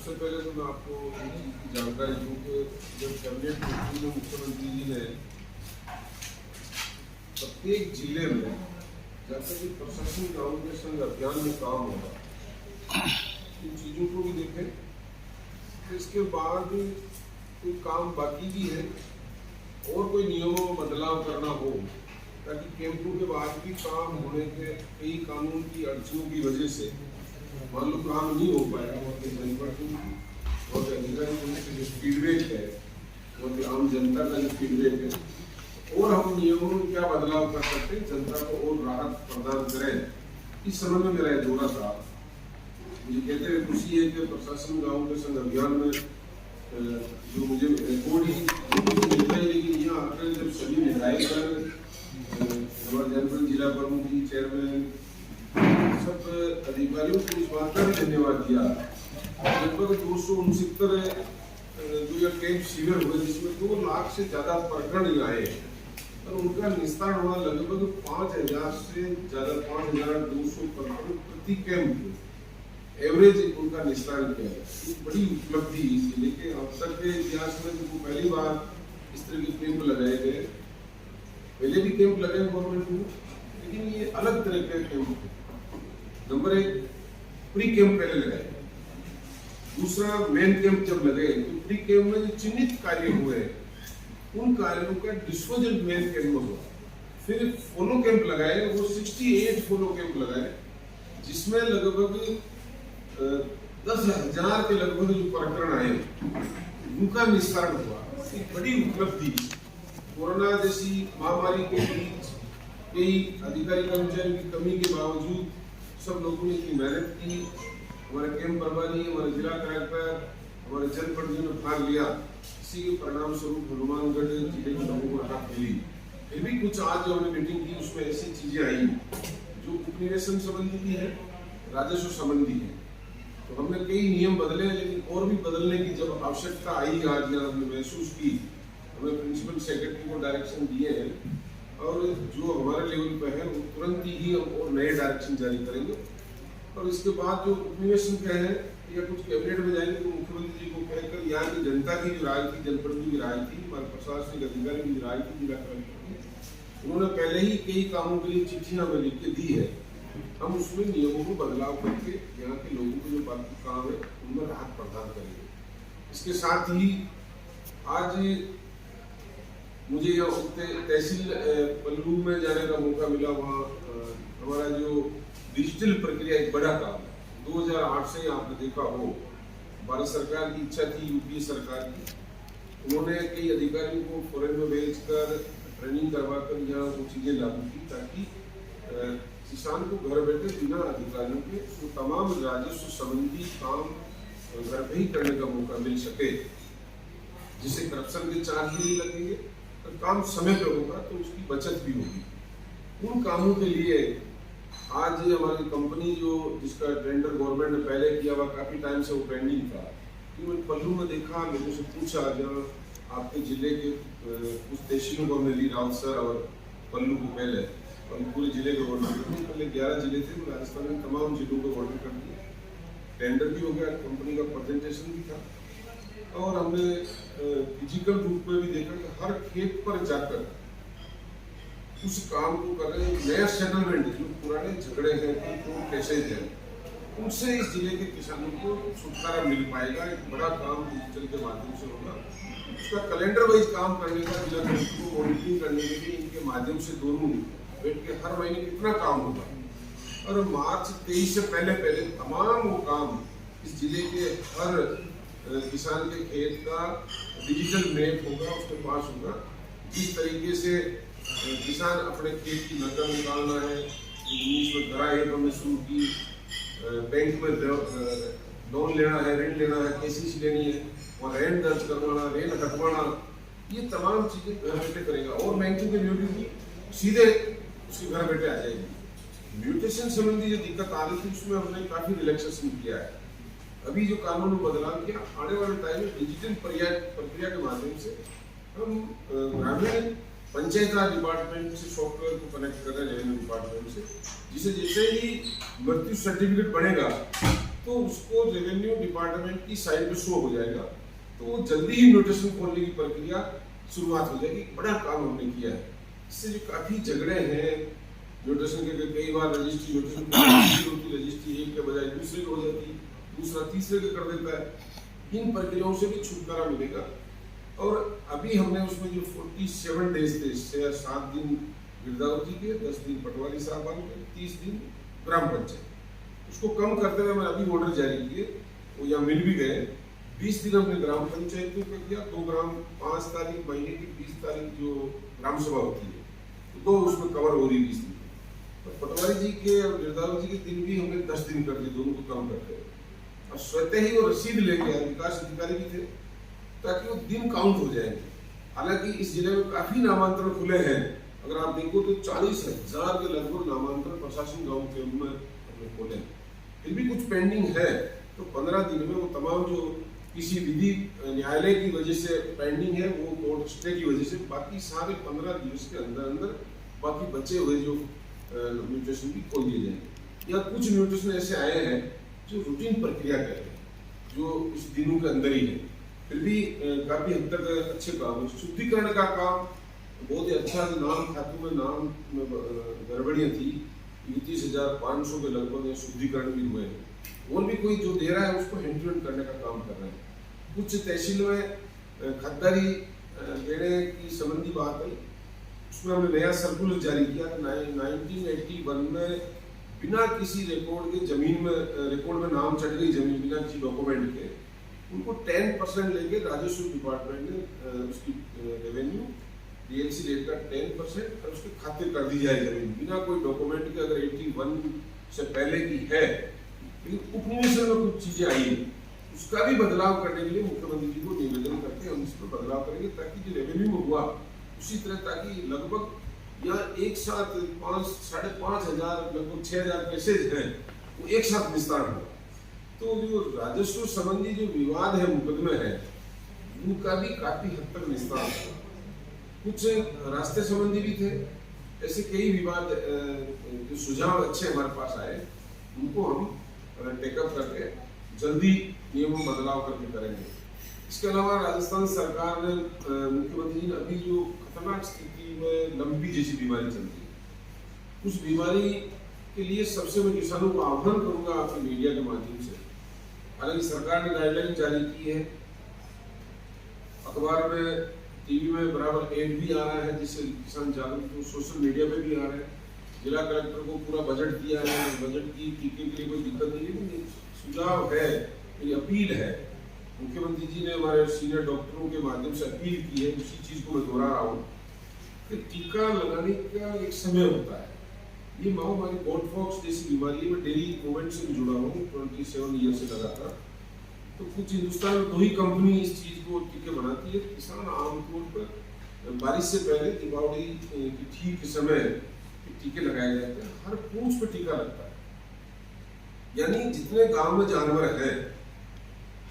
सबसे पहले तो मैं आपको एक चीज़ की जानकारी दूँ कि जब कैबिनेट मीटिंग में मुख्यमंत्री जी ने प्रत्येक जिले में जैसे कि प्रशासन गाँव के संग अभियान में काम होगा, इन चीज़ों को भी देखें। तो इसके बाद कोई काम बाकी भी है और कोई नियमों में बदलाव करना हो, ताकि कैंपों के बाद भी काम होने के कई कानून की अड़चनों की वजह से मान लो काम नहीं हो पाएगा और अधिकारी जो फीडबैक है और आम जनता का जो फीडबैक है और हम नियमों में क्या बदलाव कर सकते हैं, जनता को और राहत प्रदान करें। इस समय में मेरा दौरा था, मुझे कहते हुए खुशी है कि प्रशासन गाँव के संग अभियान में जो मुझे रिपोर्ट ही मिलता है, लेकिन यहाँ आकर जब सभी विधायक हमारे जनपद जिला प्रमुख जी, चेयरमैन, सब अधिकारियों को इस बात का भी धन्यवाद दिया। लगभग 269 जो ये कैंप शिविर हुए जिसमें 2 लाख से ज्यादा प्रकरण आए और उनका निस्तारण हुआ लगभग 5000 से ज्यादा 5200 प्रकरण प्रति कैंप एवरेज उनका निस्तारण किया है। एक बड़ी उपलब्धि इसलिए कि अब तक के इतिहास में जो पहली बार इस तरह के कैंप लगाए गए, पहले भी कैंप लगे गवर्नमेंट में, लेकिन ये अलग तरह के कैंप थे। नंबर 1 प्री कैंप पहले लगाए, दूसरा मेन कैंप जब लगे तो प्री कैंप में जो चिन्हित कार्य हुए उन कार्यों का डिस्पोजल मेन कैंप में हुआ। फिर फॉलो कैंप लगाए, वो 68 फॉलो कैंप लगाए जिसमें लगभग 10,000 के लगभग जो प्रकरण आए उनका निस्तारण हुआ। एक बड़ी उपलब्धि, कोरोना जैसी महामारी के बीच कई अधिकारी कर्मचारियों की कमी के बावजूद सब लोगों ने इतनी मेहनत की। हमारे कैंप प्रभारी, हमारे जिला कलेक्टर, हमारे जनप्रतिनिधियों ने भाग लिया। इसी के परिणाम स्वरूप हनुमानगढ़ जिले के लोगों को राहत मिली। फिर भी कुछ आज जो हमने मीटिंग की उसमें ऐसी चीजें आई जो उपनिवेशन संबंधी भी है, राजस्व संबंधी है। तो हमने कई नियम बदले, लेकिन और भी बदलने की जब आवश्यकता आई, आज यहाँ हमने महसूस की, हमें प्रिंसिपल सेक्रेटरी को डायरेक्शन दिए हैं और जो हमारे लेवल पे है वो तुरंत ही हम और नए डायरेक्शन जारी करेंगे। और इसके बाद जो उपनिवेशन का है या कुछ कैबिनेट में जाएंगे तो मुख्यमंत्री जी को कहकर यहाँ की जनता की जो राय थी, जनप्रतिनिधि की राय थी, हमारे प्रशासनिक अधिकारी की राय थी, जिला कलेक्टर की, उन्होंने पहले ही कई कामों के लिए चिट्ठियां हमें लिख के दी है। हम उसमें नियमों को बदलाव करके यहाँ के लोगों को जो बाकी काम है उनमें राहत प्रदान करेंगे। इसके साथ ही आज मुझे यहाँ तहसील पल्लू में जाने का मौका मिला। वहाँ हमारा जो डिजिटल प्रक्रिया एक बड़ा काम है। 2008 से आपने देखा हो, भारत सरकार की इच्छा थी, यूपीए सरकार की, उन्होंने कई अधिकारियों को फॉरेन में भेजकर ट्रेनिंग करवाकर यहाँ वो चीज़ें लागू की ताकि किसान को घर बैठे बिना अधिकारियों के वो तमाम राजस्व संबंधी काम घर पे ही करने का मौका मिल सके, जिससे करप्शन के चार्ज भी नहीं लगेंगे, तो काम समय पे होगा तो उसकी बचत भी होगी। उन कामों के लिए आज हमारी कंपनी जो जिसका टेंडर गवर्नमेंट ने पहले किया हुआ काफी टाइम से वो पेंडिंग था, मैंने पल्लू में देखा, लोगों से पूछा, जहाँ आपके जिले के कुछ तहसीलों को हमने ली, राउत सर और पल्लू को पहले, और पूरे जिले के ऑर्डर कर दिए। पहले 11 जिले थे, राजस्थान में तमाम जिलों को ऑर्डर कर दिया, टेंडर भी हो गया, कंपनी का प्रेजेंटेशन भी था। और हमने फिजिकल रूप में भी देखा कि हर खेत पर जाकर उस काम को कर रहे हैं। नया सेटलमेंट, जो पुराने झगड़े हैं, तो कैसे हैं, उनसे इस जिले के किसानों को छुटकारा मिल पाएगा। एक बड़ा काम डिजिटल के माध्यम से होगा। उसका कैलेंडर वाइज काम करने का, जिला कलेक्टर को मॉनिटरिंग करने के लिए इनके माध्यम से दोनों बैठ के हर महीने कितना काम होगा। और मार्च 23 से पहले तमाम वो काम इस जिले के हर किसान के खेत का डिजिटल मैप होगा, उसके पास होगा। जिस तरीके से किसान अपने खेत की नकल निकालना है, 19 में धरा है, हमने शुरू की, बैंक में लोन लेना है, ऋण लेना है, केसीसी लेनी है, और रेंट दर्ज करवाना, रेंट हटवाना, ये तमाम चीजें घर बैठे करेगा। और बैंकिंग की ड्यूटी सीधे उसके घर बैठे आ जाएगी। म्यूटेशन संबंधी जो दिक्कत आ रही थी उसमें हमने काफी रिलैक्सेशन किया है। अभी जो कानून में बदलाव किया, आने वाले टाइम में डिजिटल प्रक्रिया के माध्यम से हम ग्रामीण पंचायत राज डिपार्टमेंट से सॉफ्टवेयर को कनेक्ट कर रहे हैं, रेवेन्यू डिपार्टमेंट से, जिसे जैसे ही मृत्यु सर्टिफिकेट बनेगा तो उसको रेवेन्यू डिपार्टमेंट की साइट पे शो हो जाएगा, तो जल्दी ही म्यूटेशन खोलने की प्रक्रिया शुरुआत हो जाएगी। बड़ा काम हमने किया है। इससे जो काफ़ी झगड़े हैं म्यूटेशन के, कई बार रजिस्ट्री म्यूटेशन होती, रजिस्ट्री एक के बजाय दूसरे को हो जाती, दूसरा तीसरे के कर देता है। इन प्रक्रियाओं से भी छुटकारा मिलेगा। और अभी हमने उसमें जो 47 डेज थे, 7 दिन गिरदावरी के, 10 दिन पटवारी साहब के, 30 दिन ग्राम पंचायत, उसको कम करते हुए मैंने अभी ऑर्डर जारी किए, वो यहाँ मिल भी गए। 20 दिन हमने ग्राम पंचायत को किया, 2 ग्राम 5 तारीख महीने की 20 तारीख जो ग्राम सभा होती है, तो 2 उसमें कवर हो रही 20 दिन। तो पटवारी जी के और गिरदावरी जी के दिन भी हमने 10 दिन कर दिए, दोनों को कम करते हुए। और स्वतः ही वो रसीद लेके आए, विकास अधिकारी भी थे, ताकि वो दिन काउंट हो जाएंगे। हालांकि इस जिले में काफी नामांतरण खुले हैं। अगर आप देखो तो 40,000 के लगभग नामांतरण प्रशासन गांव के में हमने खोले हैं। फिर भी कुछ पेंडिंग है, तो 15 दिन में वो तमाम जो किसी विधि न्यायालय की वजह से पेंडिंग है, वो कोर्ट स्टे की वजह से, बाकी सारे 15 दिवस के अंदर अंदर बाकी बचे हुए जो म्यूटेशन भी खोल दिए जाएंगे। या कुछ म्यूटेशन ऐसे आए हैं जो रूटीन प्रक्रिया कर रहे हैं, जो इस दिनों के अंदर ही है। फिर भी काफी हद तक अच्छे काम है। शुद्धिकरण का काम बहुत ही अच्छा, नाम खातों में नाम गड़बड़ियाँ थी, 29,500 के लगभग शुद्धिकरण भी हुए हैं। और भी कोई जो दे रहा है उसको हैंड टू हैंड करने का काम कर रहे हैं। कुछ तहसील में खरीदारी देने की संबंधी बात है, उसमें हमने नया सर्कुलर जारी किया। 1981 में बिना किसी रिकॉर्ड के जमीन में, रिकॉर्ड में नाम चढ़ गई जमीन बिना किसी डॉक्यूमेंट के, उनको 10% लेके राजस्व डिपार्टमेंट ने उसकी रेवेन्यू डीएलसी रेट का 10% और उसके खातिर कर दी जाए जमीन बिना कोई डॉक्यूमेंट के। अगर 81 से पहले की है, लेकिन उपनिवेशन में कुछ चीजें आई है, उसका भी बदलाव करने के लिए मुख्यमंत्री जी को निवेदन करते हैं, हम इस पर बदलाव करेंगे ताकि जो रेवेन्यू में हुआ उसी तरह, ताकि लगभग यहाँ एक साथ 5,000 से 5,500 लगभग 6,000 केसेज हैं, वो एक साथ निस्तारण हुआ। तो जो राजस्व संबंधी जो विवाद है, मुकदमे हैं, उनका भी काफी हद तक निस्तारण हुआ। कुछ रास्ते संबंधी भी थे, ऐसे कई विवाद जो सुझाव अच्छे हमारे पास आए, उनको हम टेकअप करके जल्दी नियमों में बदलाव करके करेंगे। इसके अलावा राजस्थान सरकार ने, मुख्यमंत्री जी ने अभी जो खतरनाक स्थिति में लंपी जैसी बीमारी चलती है, उस बीमारी के लिए सबसे मैं किसानों को आह्वान करूंगा आपके मीडिया के माध्यम से। हालांकि सरकार ने गाइडलाइन जारी की है, अखबार में, टीवी में बराबर एड भी आ रहा है जिससे किसान जागरूक हो, सोशल मीडिया पे भी आ रहे हैं। जिला कलेक्टर को पूरा बजट दिया है, बजट की टीके के लिए कोई दिक्कत नहीं है, लेकिन सुझाव है, मेरी अपील है। मुख्यमंत्री जी ने हमारे सीनियर डॉक्टरों के माध्यम से अपील की है, उसी चीज को मैं दोहरा रहा हूँ कि टीका लगाने का एक समय होता है। ये महामारी बॉटफॉक्स जैसी बीमारी है, मैं डेली मूवमेंट से भी जुड़ा हूँ 27 ईयर से लगातार। तो कुछ हिंदुस्तान में 2 ही कंपनी इस चीज को टीके बनाती है। किसान आमतौर पर बारिश से पहले दीपावली की ठीक समय टीके लगाए जाते हैं, हर पूंछ पे टीका लगता है। यानी जितने गांव में जानवर हैं,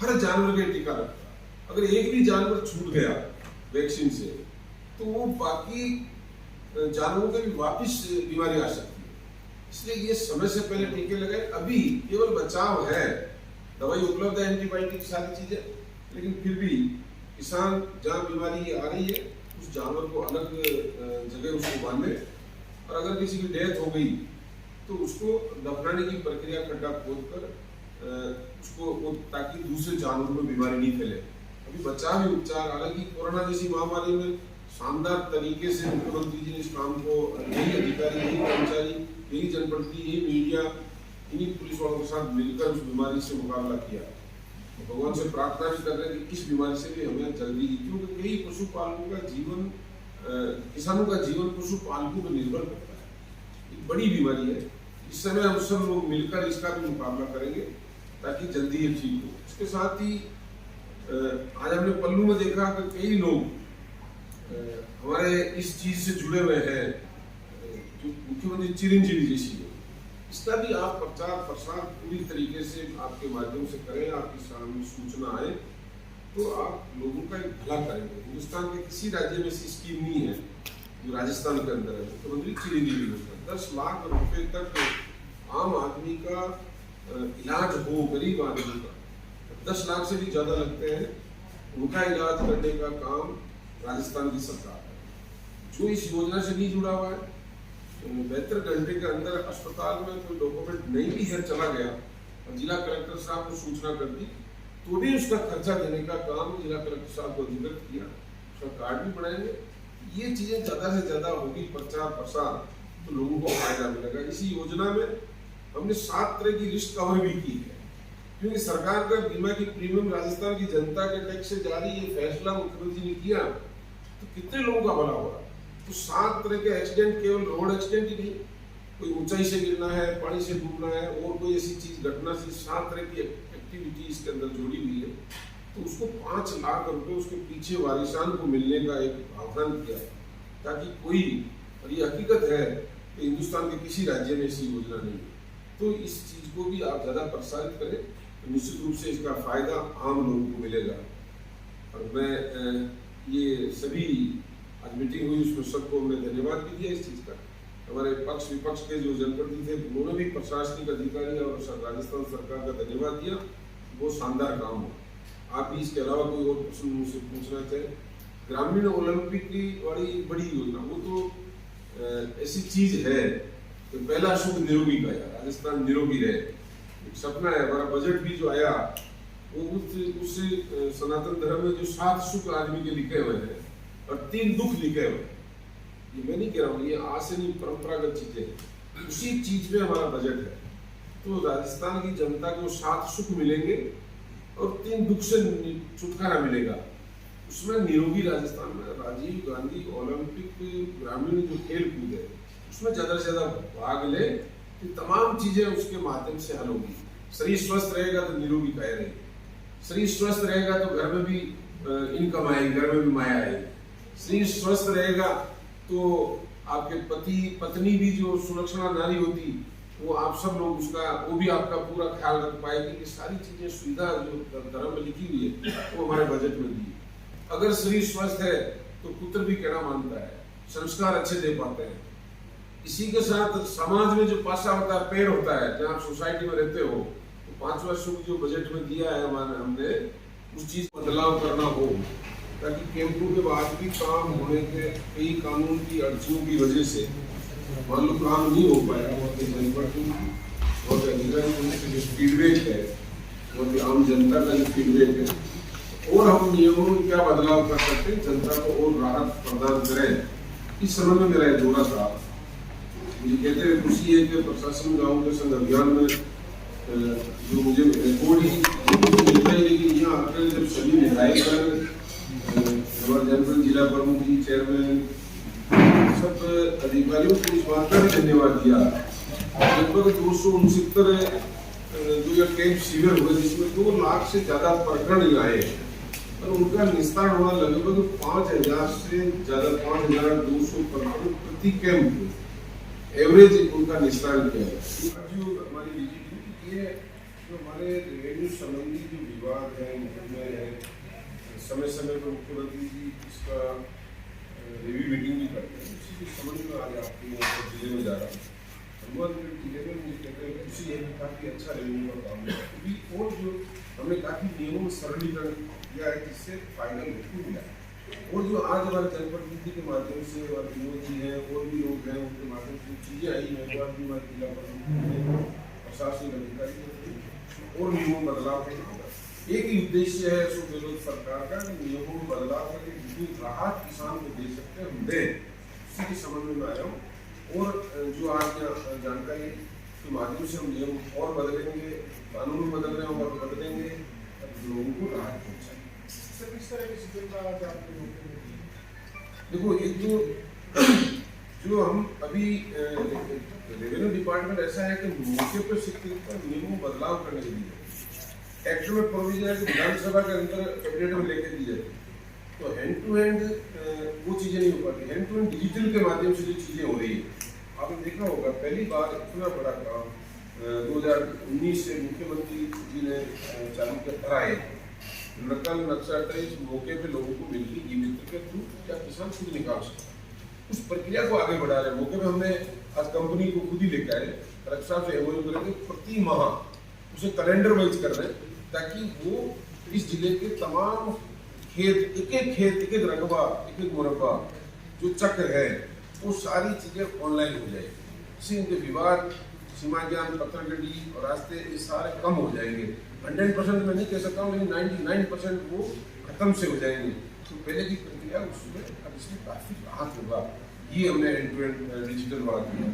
हर जानवर का टीका लगता है। अगर एक भी जानवर छूट गया वैक्सीन से, तो वो बाकी जानवरों के भी वापिस बीमारी आ सकती है। इसलिए ये समय से पहले टीके लगाए। अभी केवल बचाव है, दवाई उपलब्ध है, एंटीबायोटिक सारी चीजें, लेकिन फिर भी किसान जहाँ बीमारी आ रही है उस जानवर को अलग जगह उसको बांधे, और अगर किसी की डेथ हो गई तो उसको दफनाने की प्रक्रिया खड्डा खोद कर उसको, ताकि दूसरे जानवरों में बीमारी नहीं फैले। अभी बचाव ही उपचार, हालांकि कोरोना जैसी महामारी में शानदार तरीके से मुख्यमंत्री जी ने इस काम को, यही अधिकारी, यही कर्मचारी, यही जनप्रतिनिधि, यही मीडिया, इन्हीं पुलिस वालों के साथ मिलकर उस बीमारी से मुकाबला किया। तो भगवान से प्रार्थना भी कर रहे हैं कि इस बीमारी से भी हमें जल्दी, क्योंकि कई पशुपालकों का जीवन, किसानों का जीवन पशुपालकों पर निर्भर करता है। एक बड़ी बीमारी है। इस समय हम सब लोग मिलकर इसका भी मुकाबला करेंगे ताकि जल्दी ये ठीक हो। इसके साथ ही आज हमने पल्लू में देखा कि कई लोग हमारे इस चीज से जुड़े हुए हैं, जो मुख्यमंत्री चिरंजीवी जैसी है, इसका भी आप प्रचार प्रसार पूरी तरीके से आपके माध्यम से करें, आपके सामने सूचना आए तो आप लोगों का एक भला करेंगे। हिंदुस्तान के किसी राज्य में ऐसी स्कीम नहीं है जो राजस्थान के अंदर है। मुख्यमंत्री चिरंजीवी 10 लाख रुपए तक आम आदमी का इलाज हो गरीब आदमी का, 10 लाख से भी ज़्यादा लगते हैं, उनका इलाज करने का काम राजस्थान की सरकार है। जो इस योजना से नहीं जुड़ा हुआ है, 72 घंटे के अंदर अस्पताल में कोई डॉक्यूमेंट नहीं भी है, चला गया और जिला कलेक्टर साहब को सूचना कर दी, तो भी उसका खर्चा देने का काम जिला कलेक्टर साहब को अधिकृत किया, उसका कार्ड भी बनाएंगे। ये चीज़ें ज़्यादा से ज़्यादा होगी, प्रचार प्रसार, तो लोगों को फायदा मिलेगा। इसी योजना में हमने 7 तरह की रिस्क कवर भी की है, क्योंकि सरकार का बीमा की प्रीमियम राजस्थान की जनता के टैक्स से जारी ये फैसला मुख्यमंत्री ने किया, तो कितने लोगों का भला होगा। तो 7 तरह के एक्सीडेंट, केवल रोड एक्सीडेंट ही नहीं, कोई ऊंचाई से गिरना है, पानी से डूबना है, और कोई ऐसी चीज घटना से 7 तरह की एक्टिविटी इसके अंदर जोड़ी हुई है, तो उसको 5 लाख रुपए उसके पीछे वारिसान को मिलने का एक प्रावधान किया, ताकि कोई, और ये हकीकत है कि हिंदुस्तान के किसी राज्य में ऐसी योजना नहीं है, तो इस चीज को भी आप ज्यादा प्रसारित करें, तो निश्चित रूप से इसका फायदा आम लोगों को मिलेगा। और मैं ये सभी आज मीटिंग हुई, उसमें सबको हमने धन्यवाद भी दिया इस चीज का। हमारे पक्ष विपक्ष के जो जनप्रतिनिधि थे, उन्होंने भी प्रशासनिक अधिकारी और राजस्थान सरकार का धन्यवाद दिया, वो शानदार काम हो। आप भी इसके अलावा कोई और प्रश्न मुझसे पूछना चाहें? ग्रामीण ओलंपिक की बड़ी योजना, वो तो ऐसी चीज है कि पहला सुख निरोगी का, राजस्थान निरोगी रहे, एक सपना है। हमारा बजट भी जो आया वो उस सनातन धर्म में जो 7 सुख आदमी के लिखे हुए हैं और 3 दुख लिखे हुए हैं, ये मैं नहीं कह रहा हूँ, ये आसनी परंपरागत चीजें, उसी चीज में हमारा बजट है। तो राजस्थान की जनता को 7 सुख मिलेंगे और 3 दुख से छुटकारा मिलेगा। उसमें निरोगी राजस्थान में राजीव गांधी ओलंपिक ग्रामीण जो खेल कूद है, उसमें ज्यादा से ज्यादा भाग ले, तो तमाम चीजें उसके माध्यम से हल होगी। शरीर स्वस्थ रहेगा तो निरोगी काया रहेगी, शरीर स्वस्थ रहेगा तो घर में भी इनकम आएगी, घर में भी माया आएगी। शरीर स्वस्थ रहेगा तो आपके पति पत्नी भी जो सुलक्षणा नारी होती, वो आप सब लोग उसका, वो भी आपका पूरा ख्याल रख पाएगी। कि सारी चीजें सुविधा जो धर्म में लिखी हुई है वो हमारे बजट में दी। अगर शरीर स्वस्थ है तो पुत्र भी कहना मानता है, संस्कार अच्छे दे पाते हैं। इसी के साथ समाज में जो पासा होता है, पेड़ होता है, जहाँ आप सोसाइटी में रहते हो, तो 5वां सुख जो बजट में दिया है हमने, उस चीज बदलाव करना हो, ताकि कैंपों के बाद भी काम होने के कई कानून की अड़चनों की वजह से मान लो काम नहीं हो पाया, और अधिकारी जो फीडबैक है, और आम जनता का जो फीडबैक है, और हम नियमों में क्या बदलाव कर सकते हैं, जनता को और राहत प्रदान करें। इस समय में मेरा जोड़ा था, मुझे कहते हुए खुशी है कि प्रशासन गाँव के संग अभियान में जो मुझे रिपोर्ट ही मिलता है, लेकिन यहाँ आकर जब सभी विधायक, हमारे जनपद जिला प्रमुख जी, चेयरमैन, सब अधिकारियों को इस बात का भी धन्यवाद दिया। लगभग 269 जो ये कैंप शिविर हुए, जिसमें 2 लाख से ज्यादा प्रकरण आए, और उनका निस्तारण हुआ लगभग 5000 से ज्यादा, 5200 प्रकरण प्रति कैंप एवरेज उनका निस्तारण किया है। जो हमारी डीजीपी, ये जो हमारे रेवेन्यू संबंधी जो विवाद है, उनमें समय समय पर मुख्यमंत्री जी इसका रिव्यू मीटिंग भी करते हैं। उसी के संबंध में आज आपके जिले में जा रहा हूँ। हनुमानगढ़ जिले में मुझे कहते हैं खुशी है कि काफ़ी अच्छा रेवेन्यू का काम है, और जो हमने काफ़ी नियमों में सरलीकरण किया है, जिससे फायदा बिल्कुल मिला है। और जो आज हमारे जनप्रतिनिधि के माध्यम से हमारे विनोद जी हैं, और भी लोग हैं, उनके माध्यम से चीज़ें आई हैं, भी हमारे जिला प्रशासनिक अधिकारी और नियमों में बदलाव करना होगा। एक ही उद्देश्य है सो विरोध सरकार का, नियमों में बदलाव करके जितनी राहत किसान को दे सकते हैं हम दें, उसी के संबंध में आया हूँ। और जो आज जानकारी के माध्यम से हम नियम और बदलेंगे, कानून बदल रहे हैं और बदलेंगे, लोगों को राहत पहुँचाएंगे। किस तरह की सुविधा देखो, एक जो हम अभी रेवेन्यू डिपार्टमेंट ऐसा है कि मौके पर शिक्षित नियमों में बदलाव करने के लिए एक्ट में प्रोविजन है कि विधानसभा के अंदर कैबिनेट में लेके दी जाती है, तो हैंड टू हैंड वो चीज़ें नहीं हो पाती। हैंड टू हैंड डिजिटल के माध्यम से जो चीज़ें हो रही है, आपने देखा होगा पहली बार इतना बड़ा काम 2019 से मुख्यमंत्री जी ने चालू कराए, नकल नक्शा ट्रेस मौके पे लोगों को मिलती ई मित्र के थ्रू, क्या किसान खुद निकाल सकते, उस प्रक्रिया को आगे बढ़ा रहे हैं। मौके पे हमने आज कंपनी को खुद ही लेकर आए, कलेक्टर साहब से एमओयू करेंगे, प्रति माह उसे कैलेंडर वाइज कर रहे हैं, ताकि वो इस जिले के तमाम खेत, एक एक रकबा, एक एक मुरब्बा जो चक्र है, वो सारी चीजें ऑनलाइन हो जाएगी। इससे इनके विवाद, सीमा ज्ञान, पत्रगति और रास्ते, ये सारे कम हो जाएंगे। 100% मैं नहीं कह सकता हूँ, लेकिन 99% वो खत्म से हो जाएंगे। तो पहले की प्रक्रिया उसमें अब इसमें काफी राहत होगा। ये हमने एंड टू एंड डिजिटल वाला किया।